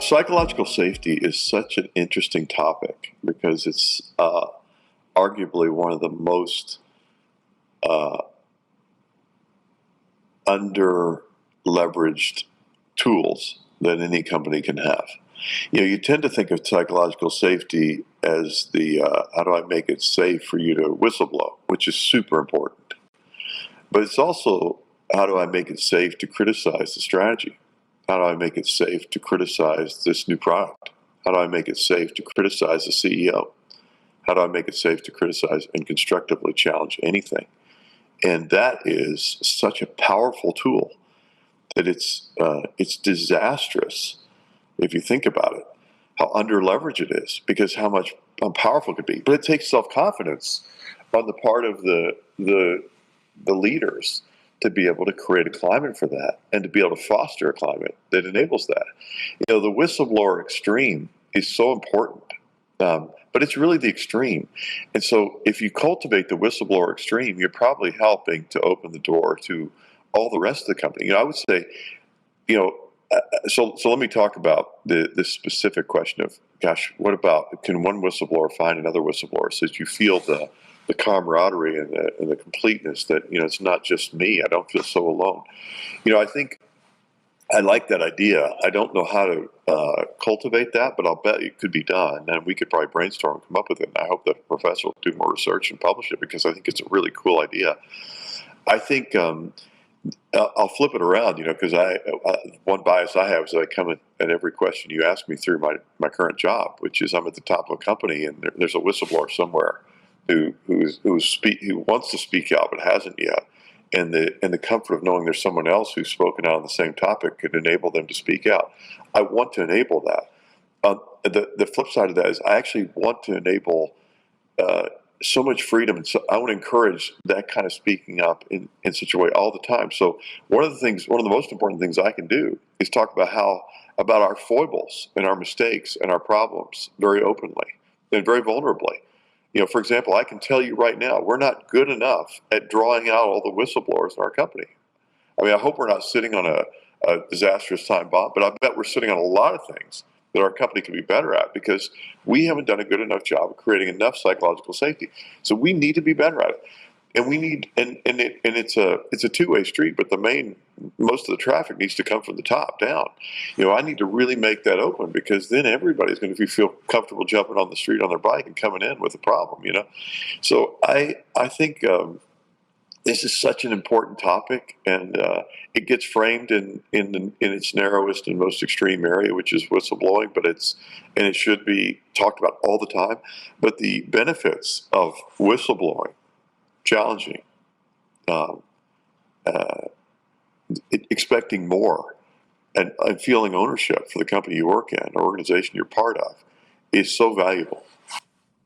Psychological safety is such an interesting topic because it's arguably one of the most uh, under-leveraged tools that any company can have. You know, you tend to think of psychological safety as the how do I make it safe for you to whistleblow, which is super important. But it's also how do I make it safe to criticize the strategy? How do I make it safe to criticize this new product? How do I make it safe to criticize the CEO? How do I make it safe to criticize and constructively challenge anything? And that is such a powerful tool that it's disastrous if you think about it, how under leveraged it is, because how powerful it could be. But it takes self-confidence on the part of the leaders to be able to create a climate for that and to be able to foster a climate that enables that. You know, the whistleblower extreme is so important, but it's really the extreme. And so if you cultivate the whistleblower extreme, you're probably helping to open the door to all the rest of the company. You know, I would say, you know, so let me talk about the specific question of, gosh, what about, can one whistleblower find another whistleblower so that you feel the camaraderie and the completeness that, you know, it's not just me. I don't feel so alone. You know, I think I like that idea. I don't know how to cultivate that, but I'll bet it could be done. And we could probably brainstorm and come up with it. And I hope the professor will do more research and publish it because I think it's a really cool idea. I think I'll flip it around, you know, because one bias I have is that I come at every question you ask me through my current job, which is I'm at the top of a company and there's a whistleblower somewhere who wants to speak out but hasn't yet, and the comfort of knowing there's someone else who's spoken out on the same topic could enable them to speak out. I want to enable that. The flip side of that is I actually want to enable so much freedom, and so I want to encourage that kind of speaking up in such a way all the time. So one of the most important things I can do is talk about our foibles and our mistakes and our problems very openly and very vulnerably. You know, for example, I can tell you right now, we're not good enough at drawing out all the whistleblowers in our company. I mean, I hope we're not sitting on a disastrous time bomb, but I bet we're sitting on a lot of things that our company can be better at because we haven't done a good enough job of creating enough psychological safety. So we need to be better at it. And we need, and it's a two-way street, but most of the traffic needs to come from the top down. You know, I need to really make that open because then everybody's going to feel comfortable jumping on the street on their bike and coming in with a problem, you know? So I think this is such an important topic, and it gets framed in its narrowest and most extreme area, which is whistleblowing, but it should be talked about all the time. But the benefits of whistleblowing, challenging, expecting more, and feeling ownership for the company you work in, or organization you're part of, is so valuable.